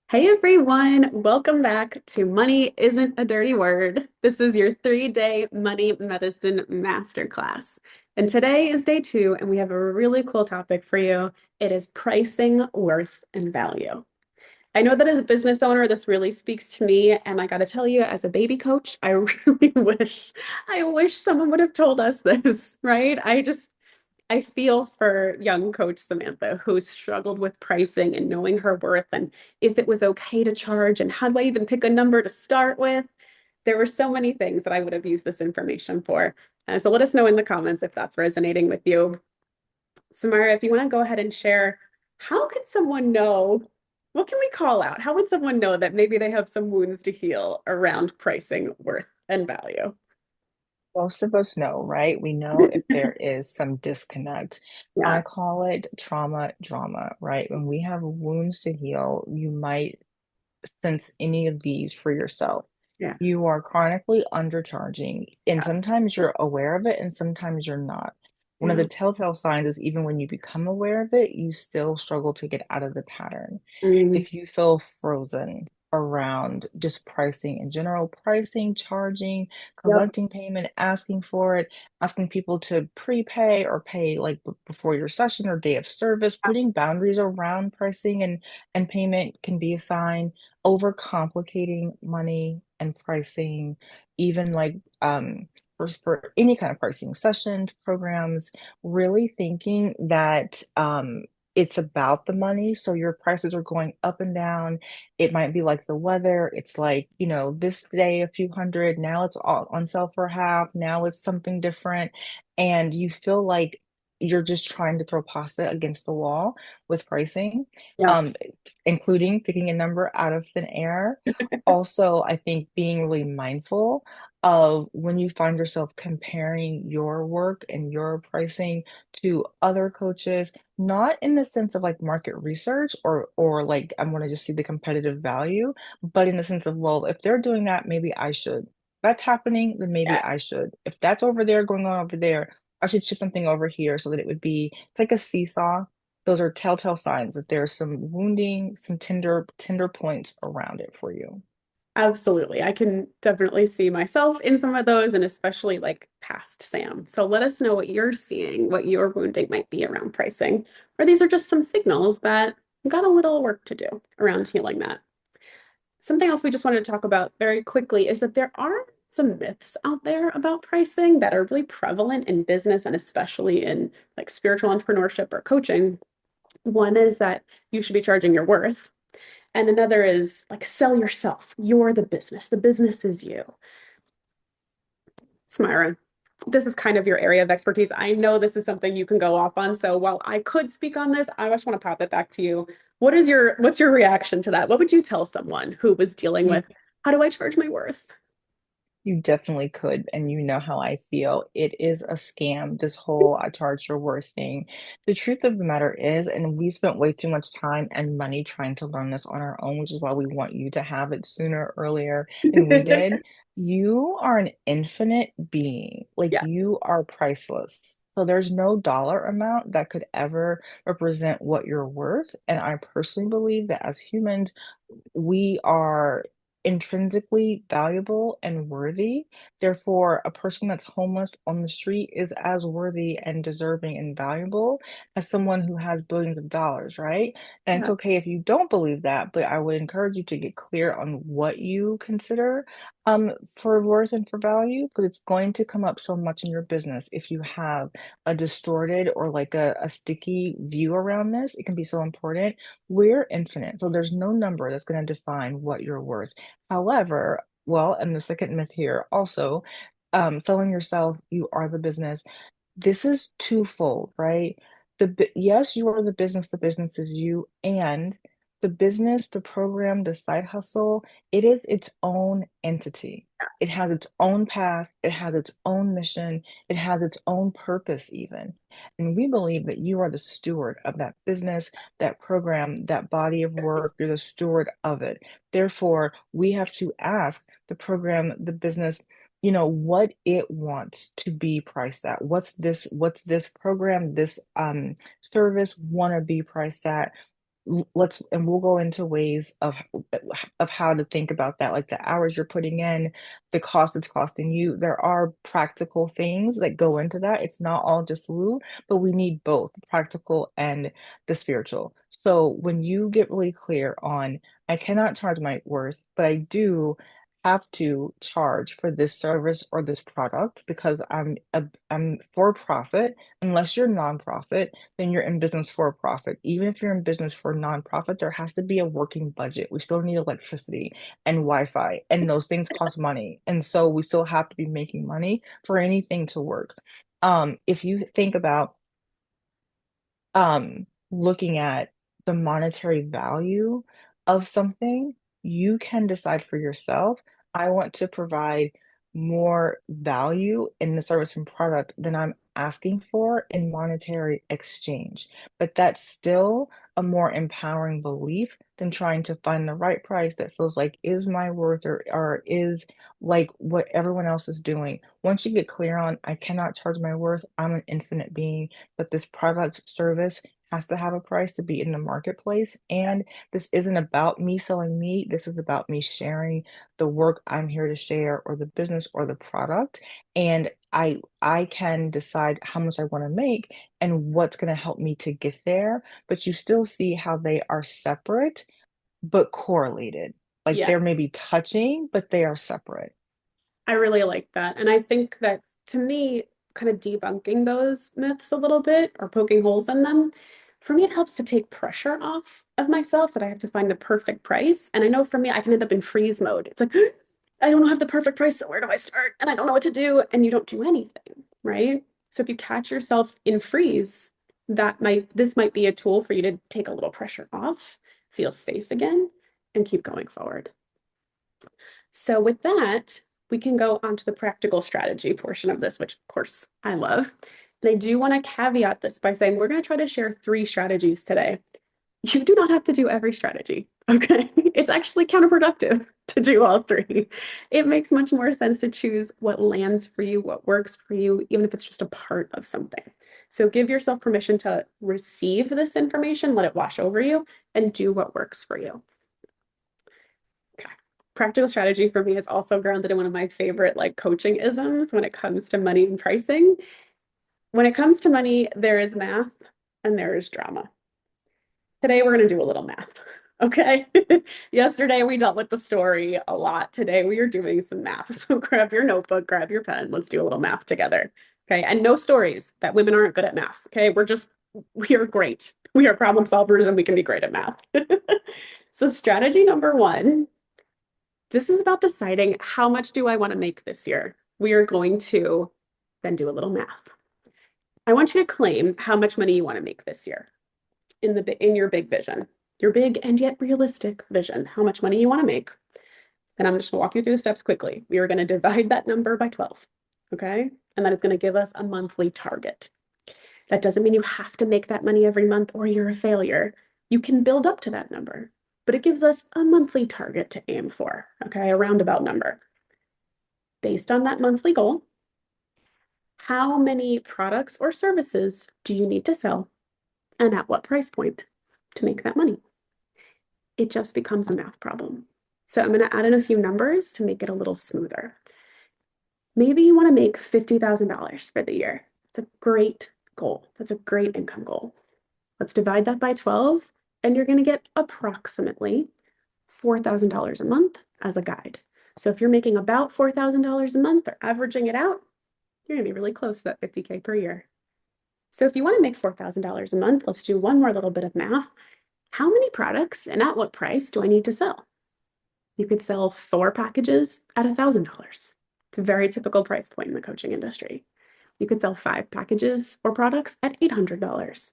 Hey everyone, welcome back to Money Isn't a Dirty Word. This is your 3-day money medicine masterclass. And today is day two, and we have a really cool topic for you. It is pricing, worth, and value. I know that as a business owner, this really speaks to me. And I got to tell you, as a baby coach, I really I wish someone would have told us this, right? I feel for young coach Samantha, who struggled with pricing and knowing her worth and if it was okay to charge and how do I even pick a number to start with. There were so many things that I would have used this information for. So let us know in the comments if that's resonating with you. Samara, if you want to go ahead and share, how could someone know? What can we call out? How would someone know that maybe they have some wounds to heal around pricing, worth, and value? Most of us know, right? We know if there is some disconnect. I Yeah, call it trauma drama, right? When we have wounds to heal, you might sense any of these for yourself. yeah, You are chronically undercharging, and sometimes you're aware of it, and sometimes you're not. One of the yeah. telltale signs is even when you become aware of it, you still struggle to get out of the pattern. Mm, If you feel frozen around just pricing in general, pricing, charging, yep. collecting payment, asking for it, asking people to prepay or pay like before your session or day of service, putting boundaries around pricing and payment can be a sign. Overcomplicating money and pricing, even like for any kind of pricing sessions, programs, really thinking that it's about the money. So your prices are going up and down. It might be like the weather. It's like, this day a few hundred, now it's all on sale for half, now it's something different. And you feel like you're just trying to throw pasta against the wall with pricing, Yep. um, including picking a number out of thin air. Also, I think being really mindful of when you find yourself comparing your work and your pricing to other coaches, not in the sense of like market research or like I want to just see the competitive value, but in the sense of, well, if they're doing that, maybe I should. If that's happening, then maybe Yeah. I should. If that's over there going on over there, I should shift something over here so that it would be it's like a seesaw. Those are telltale signs that there's some wounding, some tender points around it for you. Absolutely. I can definitely see myself in some of those and especially like past Sam. So let us know what you're seeing, what your wounding might be around pricing, or these are just some signals that we've got a little work to do around healing that. Something else we just wanted to talk about very quickly is that there are some myths out there about pricing that are really prevalent in business and especially in like spiritual entrepreneurship or coaching. One is that you should be charging your worth. And another is like sell yourself. You're the business is you. Smyra, this is kind of your area of expertise. I know this is something you can go off on. So while I could speak on this, I just want to pop it back to you. What's your reaction to that? What would you tell someone who was dealing You with how do I charge my worth? You definitely could, and you know how I feel. It is a scam, this whole I charge your worth thing. The truth of the matter is, and we spent way too much time and money trying to learn this on our own, which is why we want you to have it sooner, earlier than we did. You are an infinite being, like Yeah, you are priceless. So there's no dollar amount that could ever represent what you're worth. And I personally believe that as humans, we are intrinsically valuable and worthy. Therefore, a person that's homeless on the street is as worthy and deserving and valuable as someone who has billions of dollars, right? And it's yeah, okay if you don't believe that, but I would encourage you to get clear on what you consider for worth and for value, because it's going to come up so much in your business if you have a distorted or like a sticky view around this. It can be so important. We're infinite, so there's no number that's going to define what you're worth. However, well, and the second myth here also, selling yourself, you are the business. This is twofold, right? Yes, you are the business is you, and the business, the program, the side hustle, it is its own entity. It yes, has its own path, it has its own mission, it has its own purpose, even. And we believe that you are the steward of that business, that program, that body of yes, work. You're the steward of it. Therefore, we have to ask the program, the business, what it wants to be priced at. What's this program, this service want to be priced at? let's and we'll go into ways of how to think about that, like the hours you're putting in, the cost it's costing you. There are practical things that go into that. It's not all just woo, but we need both practical and the spiritual. So when you get really clear on, I cannot charge my worth, but I do have to charge for this service or this product because I'm for profit. Unless you're nonprofit, then you're in business for a profit. Even if you're in business for nonprofit, there has to be a working budget. We still need electricity and Wi-Fi, and those things cost money. And so we still have to be making money for anything to work. If you think about looking at the monetary value of something, you can decide for yourself, I want to provide more value in the service and product than I'm asking for in monetary exchange. But that's still a more empowering belief than trying to find the right price that feels like is my worth or is like what everyone else is doing. Once you get clear on, I cannot charge my worth, I'm an infinite being, but this product service has to have a price to be in the marketplace. And this isn't about me selling me. This is about me sharing the work I'm here to share or the business or the product. And I can decide how much I want to make and what's going to help me to get there. But you still see how they are separate but correlated. Like Yeah. they're maybe touching, but they are separate. I really like that. And I think that to me, kind of debunking those myths a little bit or poking holes in them, for me, it helps to take pressure off of myself that I have to find the perfect price. And I know for me, I can end up in freeze mode. It's like, I don't have the perfect price, so where do I start? And I don't know what to do. And you don't do anything, right? So if you catch yourself in freeze, this might be a tool for you to take a little pressure off, feel safe again, and keep going forward. So with that, we can go on to the practical strategy portion of this, which of course I love. And I do want to caveat this by saying we're going to try to share 3 strategies today. You do not have to do every strategy, okay? It's actually counterproductive to do all 3. It makes much more sense to choose what lands for you, what works for you, even if it's just a part of something. So give yourself permission to receive this information, let it wash over you, and do what works for you. Okay. Practical strategy for me is also grounded in one of my favorite like coaching isms when it comes to money and pricing. When it comes to money, there is math and there is drama. Today we're going to do a little math. Okay. Yesterday we dealt with the story a lot. Today we are doing some math. So grab your notebook, grab your pen. Let's do a little math together. Okay. And no stories that women aren't good at math. Okay. We are great. We are problem solvers and we can be great at math. So strategy number 1, this is about deciding how much do I want to make this year. We are going to then do a little math. I want you to claim how much money you want to make this year in your big vision, your big and yet realistic vision, how much money you want to make. Then I'm just going to walk you through the steps quickly. We are going to divide that number by 12, okay? And then it's going to give us a monthly target. That doesn't mean you have to make that money every month or you're a failure. You can build up to that number, but it gives us a monthly target to aim for, okay? A roundabout number. Based on that monthly goal, how many products or services do you need to sell and at what price point to make that money? It just becomes a math problem. So I'm going to add in a few numbers to make it a little smoother. Maybe you want to make $50,000 for the year. It's a great goal. That's a great income goal. Let's divide that by 12, and you're going to get approximately $4,000 a month as a guide. So if you're making about $4,000 a month or averaging it out, you're going to be really close to that 50K per year. So if you want to make $4,000 a month, let's do one more little bit of math. How many products and at what price do I need to sell? You could sell 4 packages at $1,000. It's a very typical price point in the coaching industry. You could sell 5 packages or products at $800.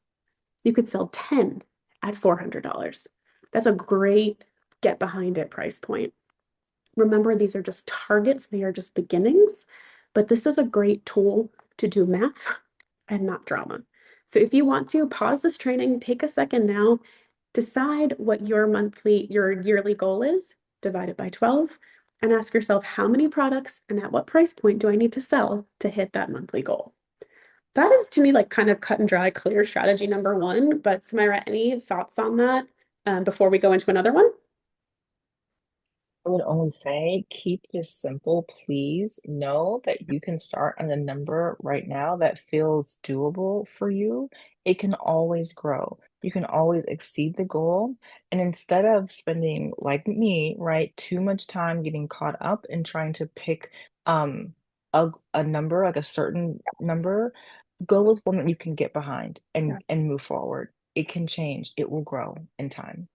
You could sell 10 at $400. That's a great get behind it price point. Remember, these are just targets, they are just beginnings, but this is a great tool to do math and not drama. So if you want to pause this training, take a second now, decide what your yearly goal is, divide it by 12, and ask yourself how many products and at what price point do I need to sell to hit that monthly goal? That is to me like kind of cut and dry, clear strategy number 1. But Samira, any thoughts on that? before we go into another one? I would only say keep this simple, please. Know that you can start on the number right now that feels doable for you. It can always grow. You can always exceed the goal. And instead of spending, like me, right, too much time getting caught up in trying to pick um a number, like a certain Yes. number, go with one that you can get behind Yeah, and move forward. It can change. It will grow in time.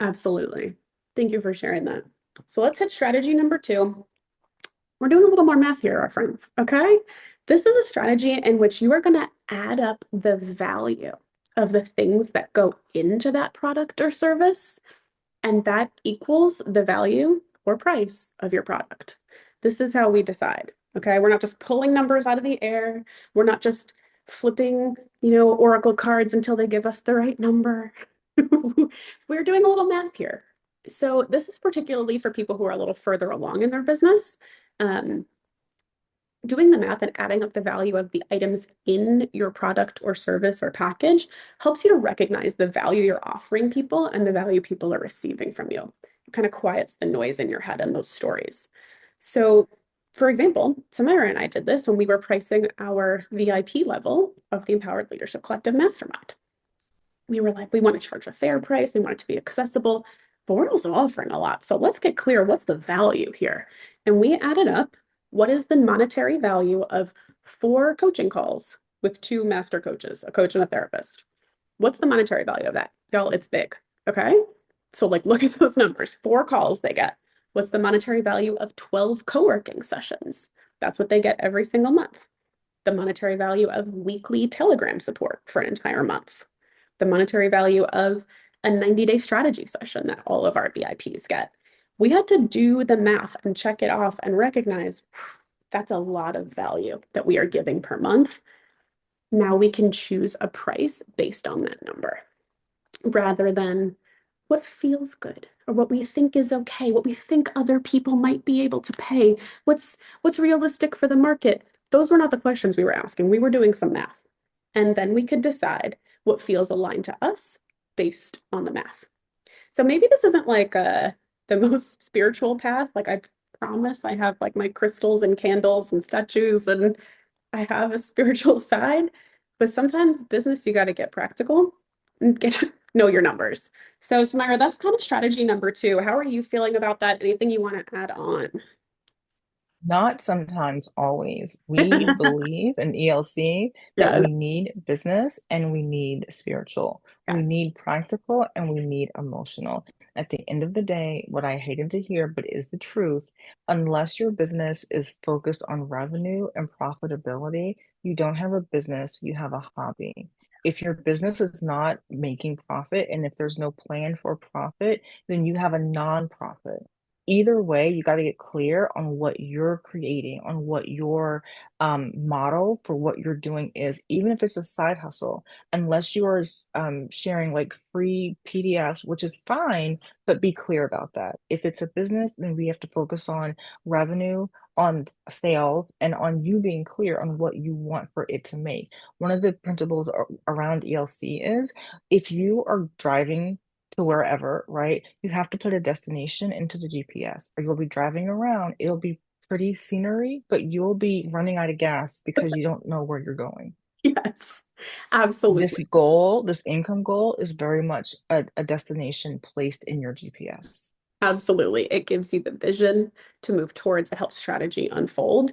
absolutely. Thank you for sharing that. So let's hit strategy number two. We're doing a little more math here, our friends. Okay. This is a strategy in which you are going to add up the value of the things that go into that product or service, and that equals the value or price of your product. This is how we decide. Okay. We're not just pulling numbers out of the air. We're not just flipping, oracle cards until they give us the right number. We're doing a little math here. So, this is particularly for people who are a little further along in their business. Um, Doing the math and adding up the value of the items in your product or service or package helps you to recognize the value you're offering people and the value people are receiving from you. It kind of quiets the noise in your head and those stories. So, for example, Samira and I did this when we were pricing our VIP level of the Empowered Leadership Collective Mastermind. We were like, we want to charge a fair price, we want it to be accessible, but we're also offering a lot. So let's get clear, what's the value here? And we added up what is the monetary value of 4 coaching calls with 2 master coaches, a coach and a therapist. What's the monetary value of that? Y'all, it's big. Okay. So, like, look at those numbers. 4 calls they get. What's the monetary value of 12 co working sessions? That's what they get every single month. The monetary value of weekly Telegram support for an entire month, the monetary value of a 90-day strategy session that all of our VIPs get. We had to do the math and check it off and recognize that's a lot of value that we are giving per month. Now we can choose a price based on that number rather than what feels good or what we think is okay, what we think other people might be able to pay, what's realistic for the market. Those were not the questions we were asking. We were doing some math. And then we could decide what feels aligned to us based on the math. So maybe this isn't like the most spiritual path. Like I promise I have like my crystals and candles and statues and I have a spiritual side, but sometimes business you got to get practical and get know your numbers. So, Samira, that's kind of strategy number two. How are you feeling about that? Anything you want to add on? Not sometimes, always. We believe in ELC that Yes, we need business and we need spiritual. We yes, need practical and we need emotional. At the end of the day, what I hated to hear, but is the truth, unless your business is focused on revenue and profitability, you don't have a business, you have a hobby. If your business is not making profit and if there's no plan for profit, then you have a nonprofit. Either way, you got to get clear on what you're creating, on what your model for what you're doing is, even if it's a side hustle, unless you are sharing like free PDFs, which is fine, but be clear about that. If it's a business, then we have to focus on revenue, on sales, and on you being clear on what you want for it to make. One of the principles around ELC is if you are driving to wherever, right? You have to put a destination into the GPS, or you'll be driving around. It'll be pretty scenery, but you'll be running out of gas because you don't know where you're going. yes, This absolutely. goal, this income goal, is very much a destination placed in your GPS. Absolutely. It gives you the vision to move towards. It helps strategy unfold.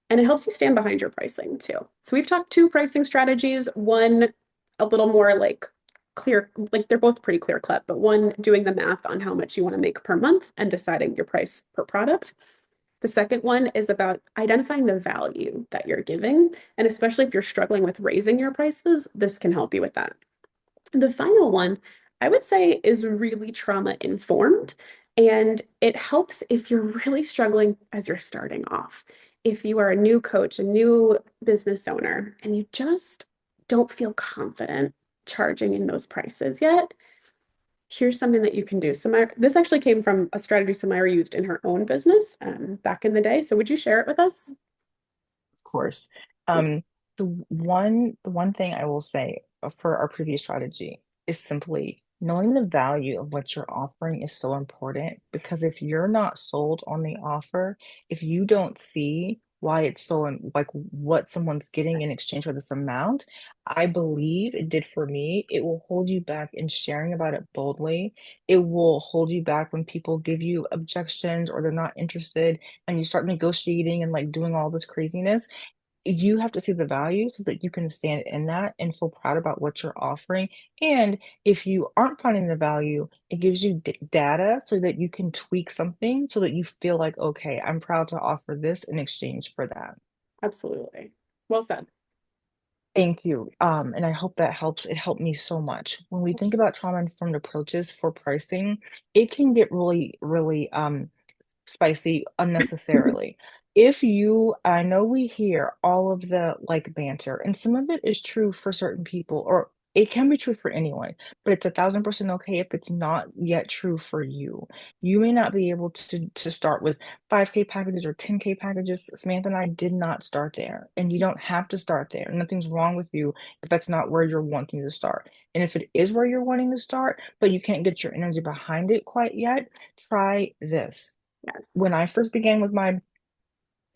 And it helps you stand behind your pricing too. So we've talked 2 pricing strategies, one a little more like clear, like they're both pretty clear cut, but one doing the math on how much you want to make per month and deciding your price per product. The second one is about identifying the value that you're giving. And especially if you're struggling with raising your prices, this can help you with that. The final one, I would say, is really trauma informed. And it helps if you're really struggling as you're starting off. If you are a new coach, a new business owner, and you just don't feel confident charging in those prices yet, here's something that you can do. Samira, this actually came from a strategy Samira used in her own business back in the day. So would you share it with us? Of course. Thank The one thing I will say for our previous strategy is simply Knowing the value of what you're offering is so important because if you're not sold on the offer, if you don't see why it's so like what someone's getting in exchange for this amount, I believe it did for me. It will hold you back in sharing about it boldly. It will hold you back when people give you objections or they're not interested and you start negotiating and like doing all this craziness. You have to see the value so that you can stand in that and feel proud about what you're offering. And if you aren't finding the value, it gives you data so that you can tweak something so that you feel like, okay, I'm proud to offer this in exchange for that. Absolutely. Well said. Thank you. And I hope that helps. It helped me so much. When we think about trauma-informed approaches for pricing, it can get really, really spicy unnecessarily. If you, I know we hear all of the like banter, and some of it is true for certain people, or it can be true for anyone, but it's 1,000% okay if it's not yet true for you. You may not be able to start with 5K packages or 10K packages. Samantha and I did not start there, and you don't have to start there. Nothing's wrong with you if that's not where you're wanting to start. And if it is where you're wanting to start, but you can't get your energy behind it quite yet, try this. Yes. When I first began with my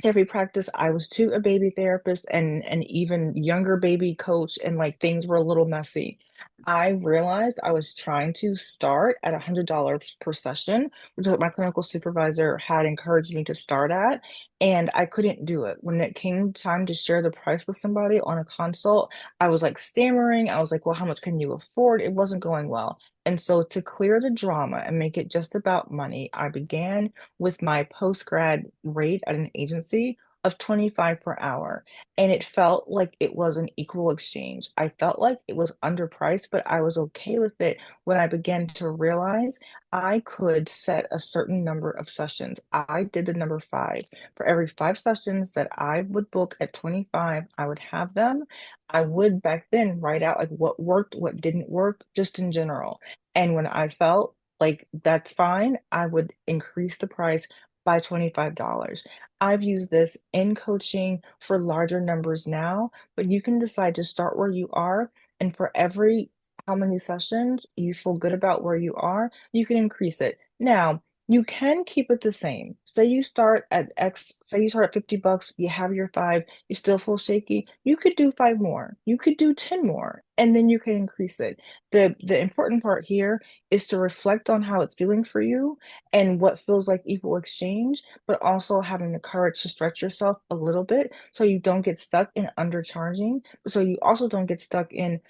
therapy practice, I was too a baby therapist and an even younger baby coach, and like things were a little messy. I realized I was trying to start at $100 per session, which is what my clinical supervisor had encouraged me to start at, and I couldn't do it. When it came time to share the price with somebody on a consult, I was like stammering. I was like, "Well, how much can you afford?" It wasn't going well. And so to clear the drama and make it just about money, I began with my post grad rate at an agency of 25 per hour. And it felt like it was an equal exchange. I felt like it was underpriced, but I was okay with it when I began to realize I could set a certain number of sessions. I did the number five. For every five sessions that I would book at 25, I would have them. I would back then write out like what worked, what didn't work, just in general. And when I felt like that's fine, I would increase the price by $25. I've used this in coaching for larger numbers now, but you can decide to start where you are. And for every how many sessions you feel good about where you are, you can increase it. Now, you can keep it the same. Say you start at X, say you start at $50, you have your five, you still feel shaky. You could do five more. You could do 10 more, and then you can increase it. The important part here is to reflect on how it's feeling for you and what feels like equal exchange, but also having the courage to stretch yourself a little bit so you don't get stuck in undercharging, so you also don't get stuck in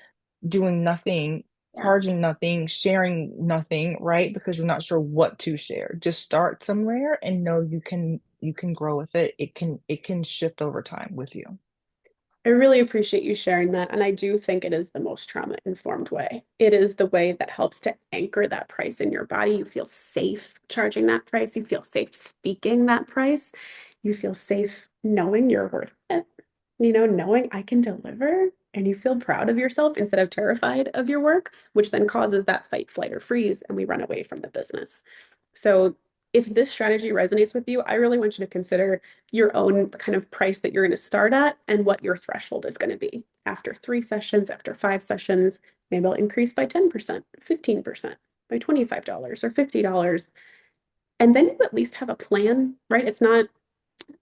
doing nothing, Yes. charging nothing, sharing nothing, right? Because you're not sure what to share. Just start somewhere and know you can grow with it. It can shift over time with you. I really appreciate you sharing that. And I do think it is the most trauma-informed way. It is the way that helps to anchor that price in your body. You feel safe charging that price. You feel safe speaking that price. You feel safe knowing you're worth it, knowing I can deliver. And you feel proud of yourself instead of terrified of your work, which then causes that fight, flight, or freeze, and we run away from the business. So if this strategy resonates with you, I really want you to consider your own kind of price that you're going to start at and what your threshold is going to be. After 3 sessions, after 5 sessions, maybe I'll increase by 10%, 15%, by $25 or $50. And then you at least have a plan, right? It's not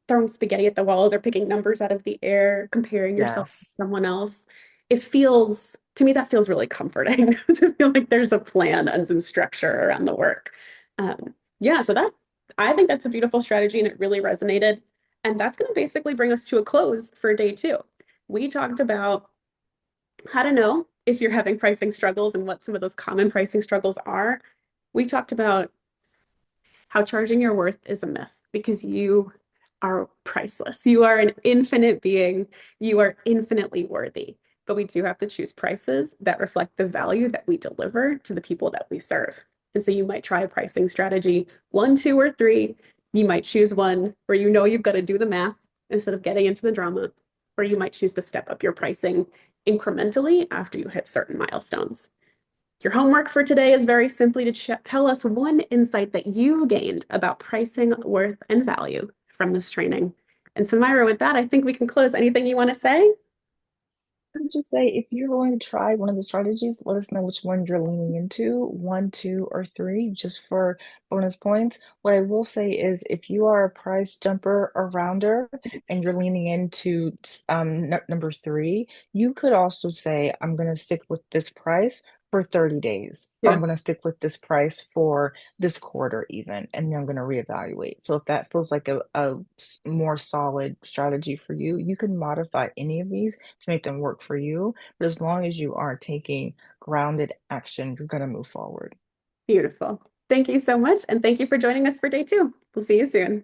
throwing spaghetti at the walls or picking numbers out of the air, comparing yourself to Yes. someone else. It feels, to me, that feels really comforting to feel like there's a plan and some structure around the work. Yeah, so I think that's a beautiful strategy and it really resonated. And that's going to basically bring us to a close for day two. We talked about how to know if you're having pricing struggles and what some of those common pricing struggles are. We talked about how charging your worth is a myth because you are priceless. You are an infinite being. You are infinitely worthy. But we do have to choose prices that reflect the value that we deliver to the people that we serve. And so you might try a pricing strategy one, two, or three. You might choose one where you know you've got to do the math instead of getting into the drama, or you might choose to step up your pricing incrementally after you hit certain milestones. Your homework for today is very simply to tell us one insight that you gained about pricing, worth, and value from this training. And so, Myra, with that, I think we can close. Anything you want to say? I would just say if you're going to try one of the strategies, let us know which one you're leaning into, one, two, or three, just for bonus points. What I will say is if you are a price jumper or rounder and you're leaning into number three, you could also say, I'm going to stick with this price for 30 days, or I'm Yeah, going to stick with this price for this quarter even, and then I'm going to reevaluate. So if that feels like a more solid strategy for you, you can modify any of these to make them work for you. But as long as you are taking grounded action, you're going to move forward. beautiful. Thank you so much. And thank you for joining us for day two. We'll see you soon.